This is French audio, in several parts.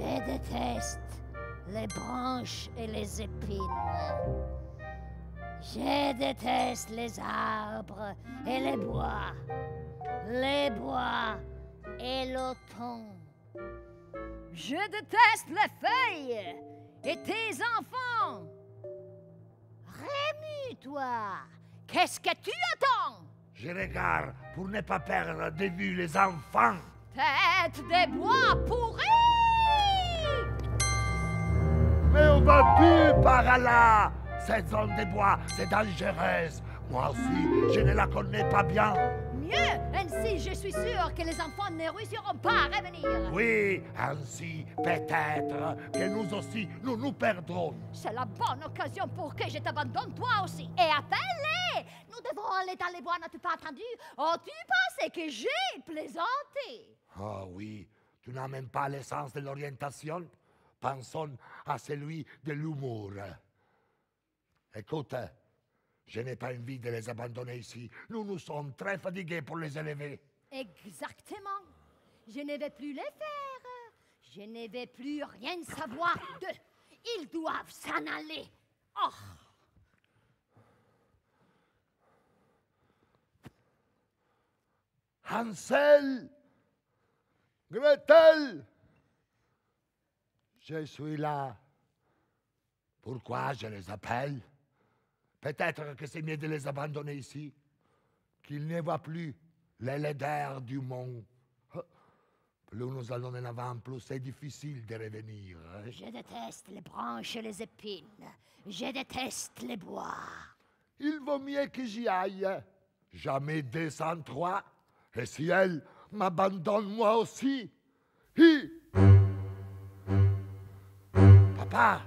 Je déteste les branches et les épines. Je déteste les arbres et les bois et l'automne. Je déteste les feuilles et tes enfants. Rému, toi, qu'est-ce que tu attends? Je regarde pour ne pas perdre de vue les enfants. Tête des bois pourris! Mais on va plus par là. Cette zone des bois, c'est dangereuse. Moi aussi, je ne la connais pas bien. Mieux, ainsi je suis sûr que les enfants ne réussiront pas à revenir. Oui, ainsi, peut-être que nous aussi, nous perdrons. C'est la bonne occasion pour que je t'abandonne toi aussi. Et appelle-les! Nous devons aller dans les bois, n'as-tu pas entendu? Oh, tu pensais que j'ai plaisanté? Ah oui, tu n'as même pas l'essence de l'orientation. Pensons à celui de l'humour. Écoute, je n'ai pas envie de les abandonner ici. Nous sommes très fatigués pour les élever. Exactement. Je ne vais plus les faire. Je ne vais plus rien savoir d'eux. Ils doivent s'en aller. Oh! Hansel! Gretel! Je suis là. Pourquoi je les appelle? Peut-être que c'est mieux de les abandonner ici, qu'ils ne voient plus les laideurs du monde. Plus nous allons en avant, plus c'est difficile de revenir. Je déteste les branches et les épines. Je déteste les bois. Il vaut mieux que j'y aille. Jamais 203. Et si elle m'abandonne moi aussi? Hi! Papa!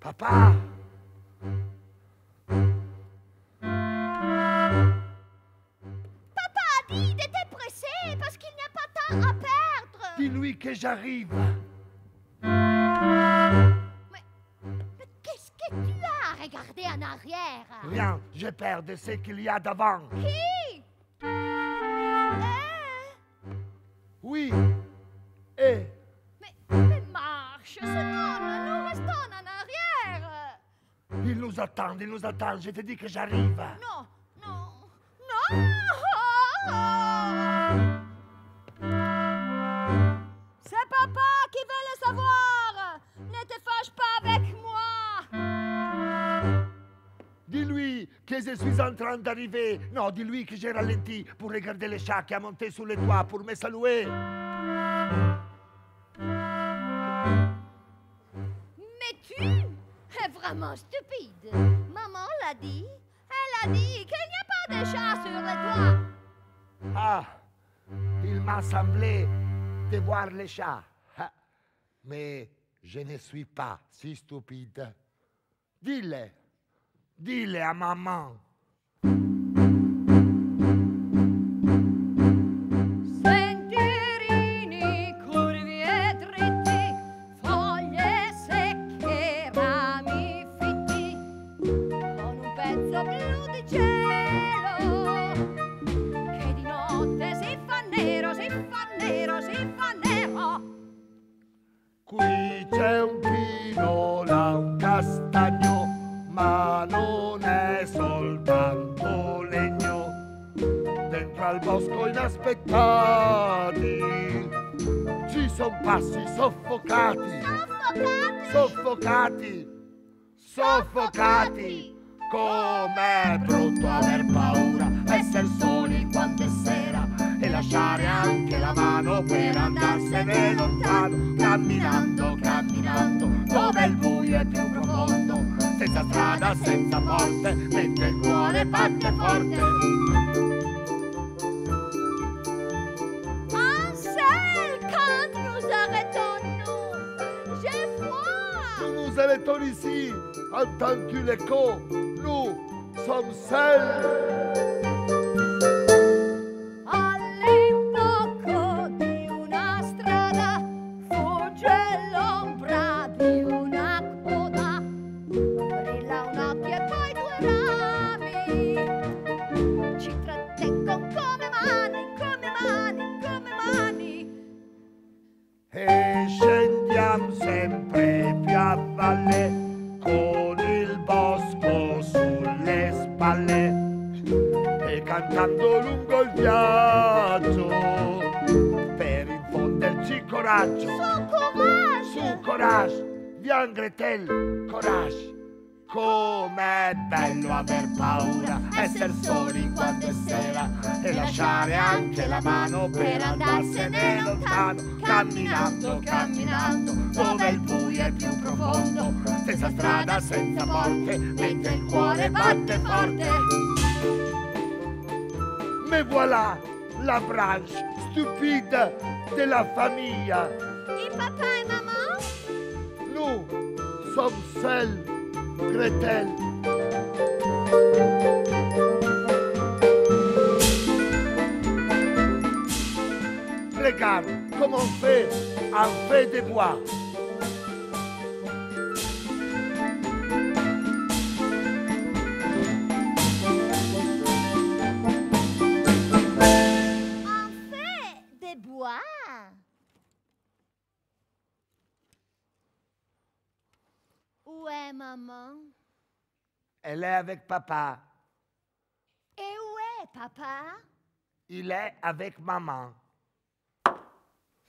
Papa! Papa a dit d'être pressé parce qu'il n'y a pas de temps à perdre. Dis-lui que j'arrive. Mais qu'est-ce que tu as regardé en arrière? Rien, j'ai peur de ce qu'il y a devant. Qui? Oui. Et Mais marche, sinon nous restons en arrière. il nous attend, je te dis que j'arrive. Non, non, non! C'est papa qui veut le savoir. Ne te fâche pas avec moi. Dis-lui que je suis en train d'arriver. Non, dis-lui que j'ai ralenti pour regarder le chat qui a monté sur le toit pour me saluer. Mais tu es vraiment stupide. Maman l'a dit. Elle a dit qu'il n'y a pas de chat sur le toit. Ah, il m'a semblé de voir le chat. Ah, mais je ne suis pas si stupide. Dis-le. Dis-le à maman. Sentierini curvi e dritti, foglie secche, rami fitti, con un pezzo blu di cielo, che di notte si fa nero, si fa nero, si fa nero. Qui c'è un pino, là un castagno, ma non è soltanto legno. Dentro al bosco inaspettati ci son passi soffocati, soffocati, soffocati. Com'è brutto aver paura, esser soli quando è sera e lasciare anche la mano per andarsene lontano, camminando, camminando, dove il buio è più profondo, senza strada, senza porte, mentre il cuore batte forte. Ansel, quand nous arrêtons-nous? J'ai froid. Nous arrêtons ici, entends-tu l'écho? Nous sommes seuls. All'imbocco di una strada fugge l'ombra di una coda, brilla un occhio e poi due rami, ci trattengono come mani, come mani, come mani. E scendi siamo sempre più a valle, con il bosco sulle spalle, e cantando lungo il viaggio, per infonderci coraggio. Su coraggio, viens Gretel, coraggio. Com'è bello aver paura, essere soli quando è sera, e lasciare anche la mano per andarsene lontano, camminando, camminando, dove il buio è più profondo, senza strada, senza porte, mentre il cuore batte forte. Me voilà, la branche stupide de la famille. Et papa et maman? Nous sommes seuls, Gretel. Regarde comme on fait un feu de bois. Un feu de bois? Où est maman? Elle est avec papa. Et où est papa? Il est avec maman.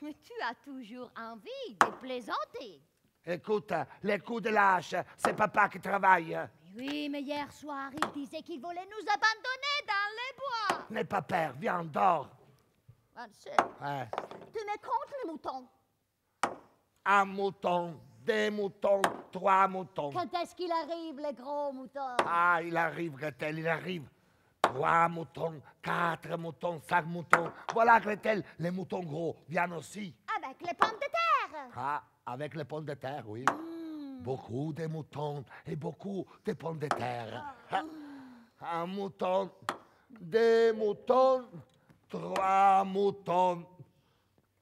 Mais tu as toujours envie de plaisanter. Écoute, les coups de lâche, c'est papa qui travaille. Oui, mais hier soir, il disait qu'il voulait nous abandonner dans les bois. N'aie pas peur, viens, dors. Ansel, Ouais. tu me comptes les moutons. Un mouton, deux moutons, trois moutons. Quand est-ce qu'il arrive, les gros moutons? Ah, il arrive, Gretel, il arrive. 3 moutons, 4 moutons, 5 moutons. Voilà, Gretel, les moutons gros viennent aussi. Avec les pommes de terre. Ah, avec les pommes de terre, oui. Beaucoup de moutons et beaucoup de pommes de terre. Ah, un mouton, 2 moutons, 3 moutons,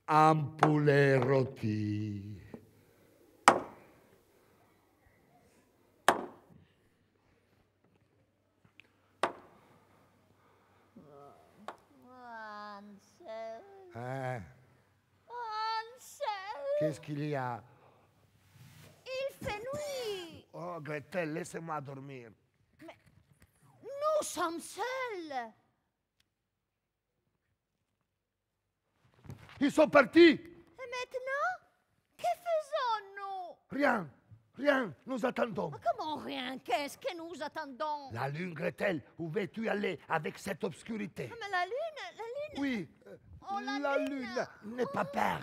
un poulet rôti. Ansel. Hein, Ansel. qu'est-ce qu'il y a? Il fait nuit. Oh, Gretel, laissez-moi dormir. Nous sommes seuls. Ils sont partis. Et maintenant, que faisons-nous? Rien, rien, nous attendons. Comment rien? Qu'est-ce que nous attendons? La lune, Gretel, où veux-tu aller avec cette obscurité? Mais la lune. Oui, Oh, la lune. N'aie pas peur.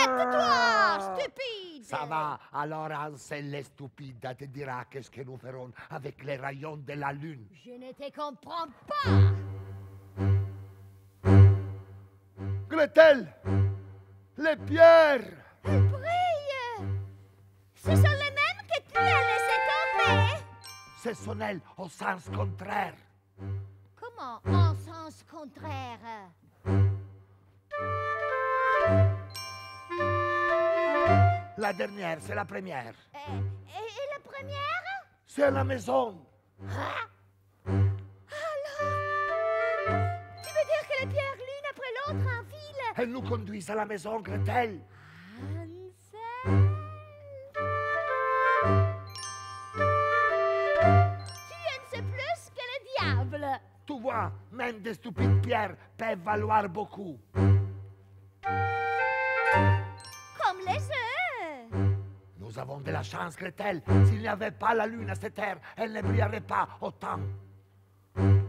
Arrête-toi, stupide! Ça va, alors Ansel, les stupides, te dira qu'est-ce que nous ferons avec les rayons de la lune. Je ne te comprends pas. Gretel, les pierres. Elles brillent. Ce sont les mêmes que tu as laissé tomber. Ce sont elles au sens contraire. Comment en sens contraire? La dernière, c'est la première. Et la première? C'est à la maison. Alors, tu veux dire que les pierres l'une après l'autre en file? Elles nous conduisent à la maison, Gretel. Ansel. Tu en sais plus que le diable. Tu vois, même des stupides pierres peuvent valoir beaucoup. Comme les œufs. Nous avons de la chance, Gretel. S'il n'y avait pas la lune à cette heure, elle ne brillerait pas autant. Mais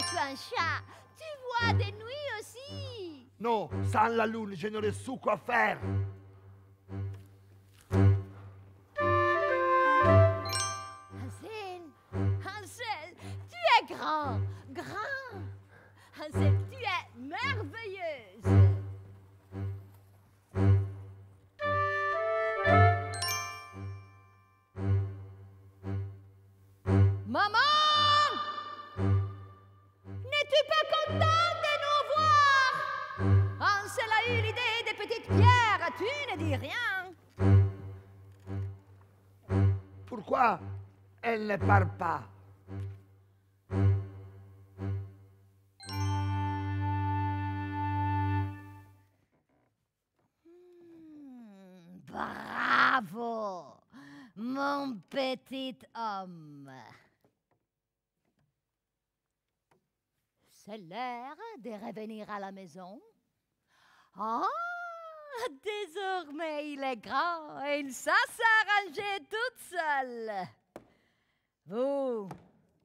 tu es un chat. Tu vois des nuits aussi. Non, sans la lune, je n'aurais su quoi faire. Ansel, tu es grand. Ansel, tu es merveilleuse. Maman! N'es-tu pas contente de nous voir? Ansel a eu l'idée des petites pierres, tu ne dis rien. Pourquoi elle ne part pas? petit homme. C'est l'heure de revenir à la maison. Ah, désormais il est grand et il sait s'arranger toute seule. Vous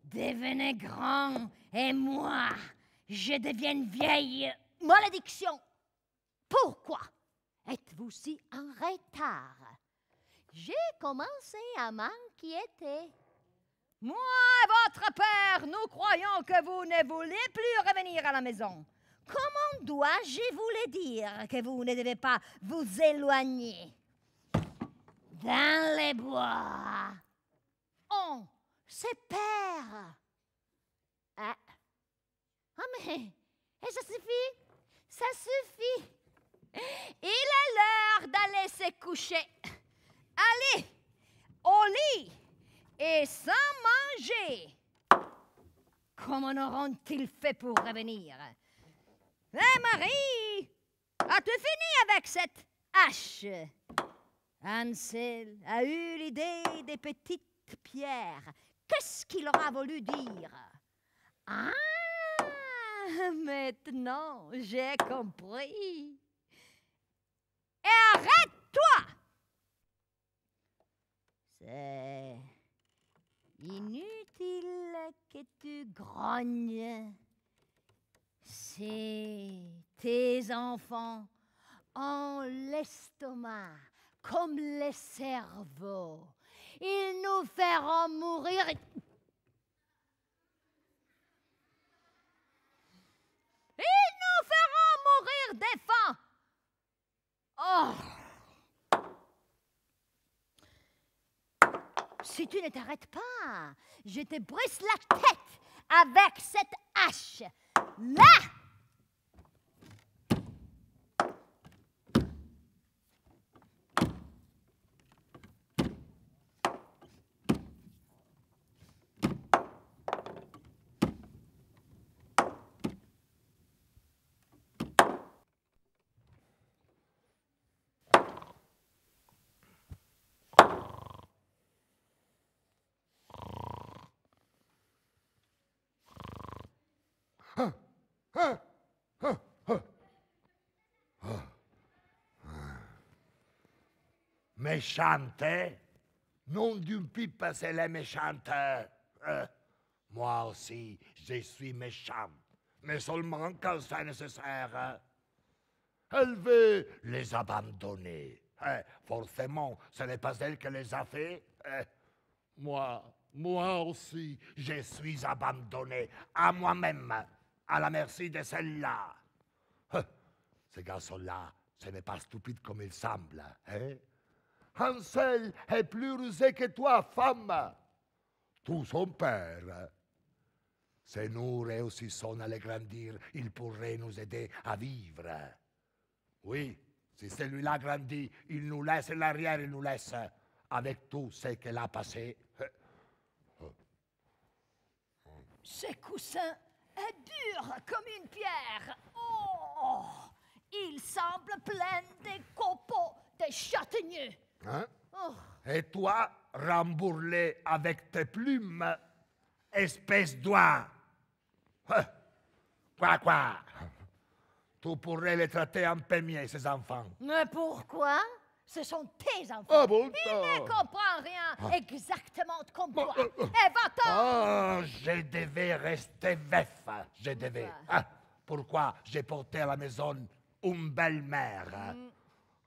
devenez grand et moi, je deviens vieille. Malédiction! Pourquoi êtes-vous si en retard? J'ai commencé à m'inquiéter. Moi et votre père, nous croyons que vous ne voulez plus revenir à la maison. Comment dois-je vous le dire que vous ne devez pas vous éloigner? Dans les bois, on se perd. Ah, mais ça suffit, ça suffit. Il est l'heure d'aller se coucher. Allez, au lit et sans manger. Comment auront-ils fait pour revenir? Hé Marie, as-tu fini avec cette hache? Hansel a eu l'idée des petites pierres. Qu'est-ce qu'il aura voulu dire? Ah, maintenant j'ai compris. Et arrête-toi! C'est inutile que tu grognes. Si tes enfants ont l'estomac comme le cerveau, ils nous feront mourir. Ils nous feront mourir de faim. Oh! Si tu ne t'arrêtes pas, je te brise la tête avec cette hache. Là! Méchante, nom d'une pipe, c'est les méchantes. Moi aussi, je suis méchant, mais seulement quand c'est nécessaire. Elle veut les abandonner. Forcément, ce n'est pas elle qui les a fait. Moi aussi, je suis abandonné à moi-même, à la merci de celle-là. Ce garçon-là, ce n'est pas stupide comme il semble. Hansel est plus rusé que toi, femme. Tout son père. Si nous réussissons à le grandir, il pourrait nous aider à vivre. Oui, si celui-là grandit, il nous laisse l'arrière, il nous laisse avec tout ce qu'il a passé. Ce coussin est dur comme une pierre. Oh! Il semble plein de copeaux de châtaigniers. Hein? Oh. Et toi, rembourlé avec tes plumes, espèce d'oie. Quoi? Tu pourrais les traiter un peu mieux, ces enfants. Mais pourquoi? Ce sont tes enfants. Ah bon? Il ne comprend rien exactement comme toi. Et va-t'en! Oh, je devais rester veuf. Je devais. Pourquoi j'ai porté à la maison une belle-mère?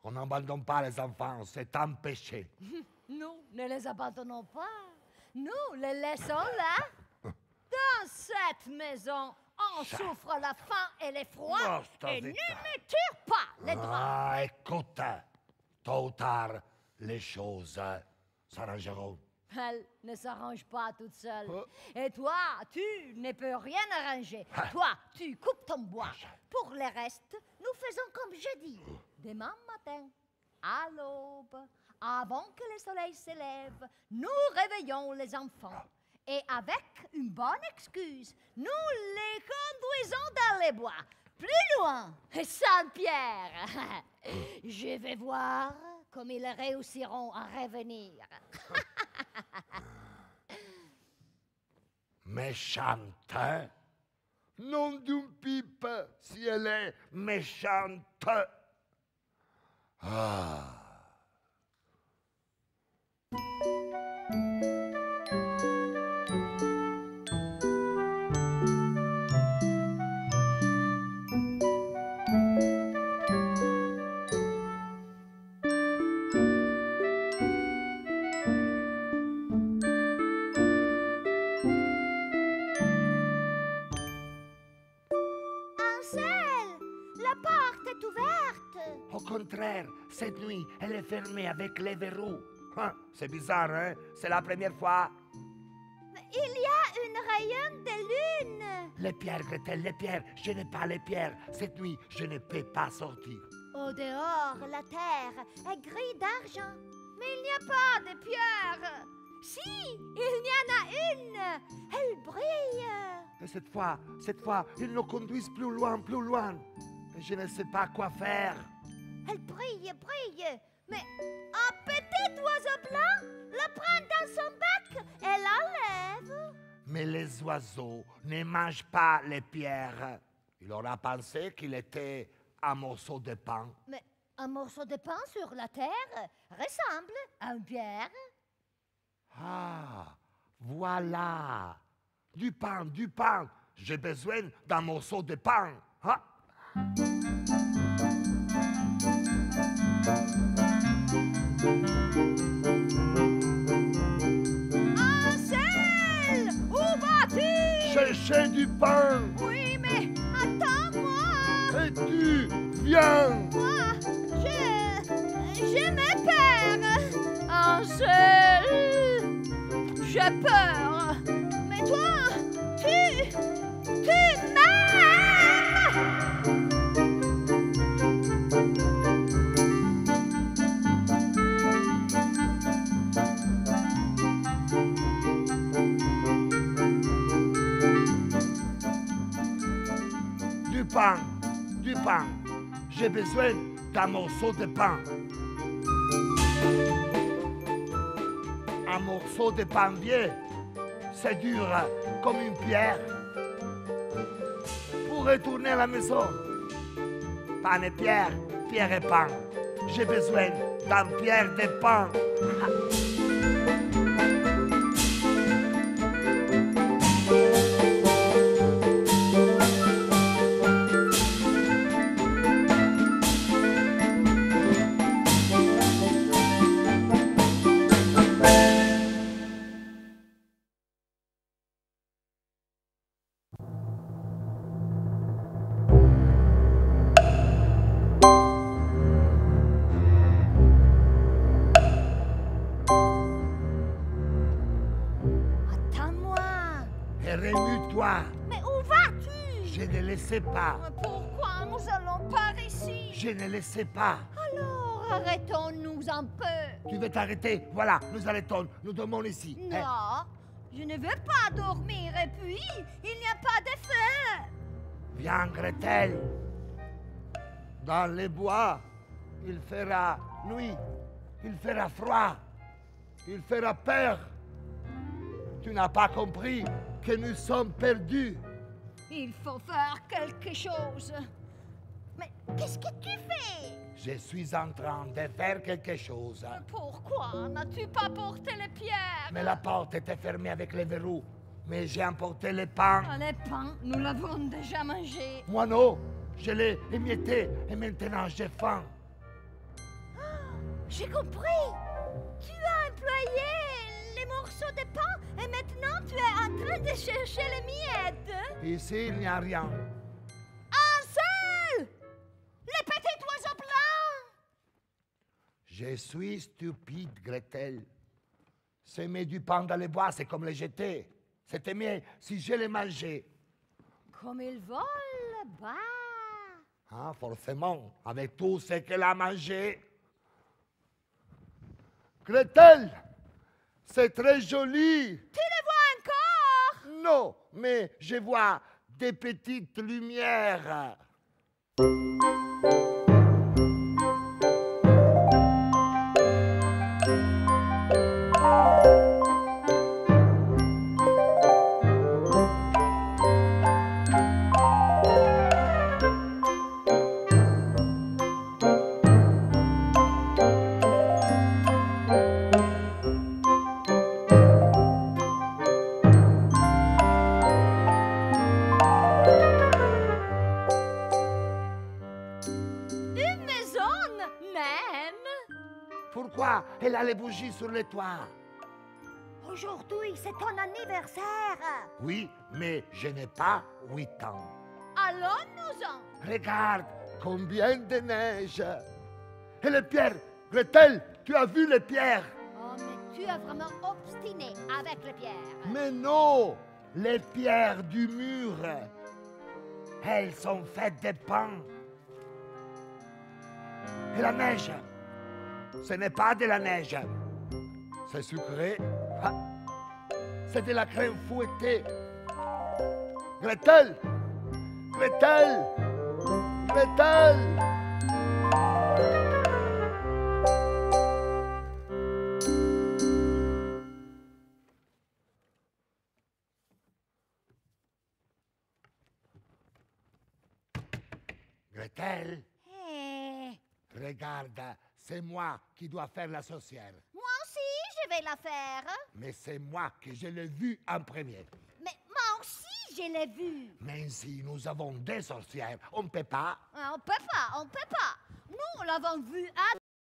On n'abandonne pas les enfants, c'est un péché. Nous ne les abandonnons pas. Nous les laissons là. Dans cette maison, on souffre la faim et l'effroi et ne me tire pas les draps. Ah, écoute, tôt ou tard, les choses s'arrangeront. Elle ne s'arrange pas toute seule. Et toi, tu ne peux rien arranger. Toi, tu coupes ton bois. Pour le reste, nous faisons comme je dis. Demain matin, à l'aube, avant que le soleil se lève, nous réveillons les enfants. Et avec une bonne excuse, nous les conduisons dans les bois, plus loin, Saint-Pierre. Je vais voir comme ils réussiront à revenir. Méchante. Nom d'une pipe, si elle est méchante. Ah. La porte est ouverte. Au contraire, cette nuit, elle est fermée avec les verrous. Hein, c'est bizarre, hein? C'est la première fois. Il y a une rayonne de lune. Les pierres, Gretel, les pierres. Je n'ai pas les pierres. Cette nuit, je ne peux pas sortir. Au dehors, la terre est grise d'argent. Mais il n'y a pas de pierre. Si, il y en a une. Elle brille. Et cette fois, ils nous conduisent plus loin, plus loin. Et je ne sais pas quoi faire. Elle brille, brille. Mais un petit oiseau blanc la prend dans son bec et l'enlève. Mais les oiseaux ne mangent pas les pierres. Il aura pensé qu'il était un morceau de pain. Mais un morceau de pain sur la terre ressemble à une pierre. Ah, voilà. Du pain, du pain. J'ai besoin d'un morceau de pain. Ah. Ansel, où vas-tu? Chercher du pain. Oui, mais attends-moi. Et tu viens. Moi, je me perds. Ansel, j'ai peur. Mais toi, tu m'aimes. Du pain, du pain. J'ai besoin d'un morceau de pain. Un morceau de pain vieux, c'est dur comme une pierre. Pour retourner à la maison, pain et pierre, pierre et pain. J'ai besoin d'un pierre de pain. Remue-toi. Mais où vas-tu? Je ne le sais pas. Mais pourquoi nous allons par ici? Je ne le sais pas. Alors arrêtons-nous un peu. Tu veux t'arrêter? Voilà, nous arrêtons. Nous dormons ici. Non, Hein? je ne veux pas dormir et puis il n'y a pas de feu. Viens, Gretel. Dans les bois, il fera nuit. Il fera froid. Il fera peur. Tu n'as pas compris que nous sommes perdus. Il faut faire quelque chose. Mais qu'est-ce que tu fais? Je suis en train de faire quelque chose. Pourquoi n'as-tu pas porté les pierres? Mais la porte était fermée avec les verrous. Mais j'ai emporté le pain. Ah, les pains, nous l'avons déjà mangé. Moi non, je l'ai émietté et maintenant j'ai faim. J'ai compris. Tu as employé les morceaux de pain et maintenant tu es en train de chercher les miettes. Ici, il n'y a rien. Ansel! Les petits oiseaux blancs! Je suis stupide, Gretel. Semer du pain dans les bois, c'est comme le jeter. C'était mieux si je les mangeais. Comme ils volent bas. Ah, forcément, avec tout ce qu'elle a mangé. Gretel, c'est très joli. Tu les vois encore? Non, mais je vois des petites lumières. vois, elle a les bougies sur le toit. Aujourd'hui, c'est ton anniversaire. Oui, mais je n'ai pas 8 ans. Allons-nous-en. Regarde, combien de neige. Et les pierres, Gretel, tu as vu les pierres? Oh, mais tu es vraiment obstiné avec les pierres. Mais non, les pierres du mur. Elles sont faites de pain. Et la neige, ce n'est pas de la neige. C'est sucré. Ah, c'est de la crème fouettée. Gretel! Gretel! Gretel! Gretel, Eh, regarde, c'est moi qui dois faire la sorcière. moi aussi, je vais la faire. Mais c'est moi que je l'ai vue en premier. Mais moi aussi, je l'ai vue. Mais si nous avons des sorcières, on ne peut pas. On peut pas. Nous, l'avons vue à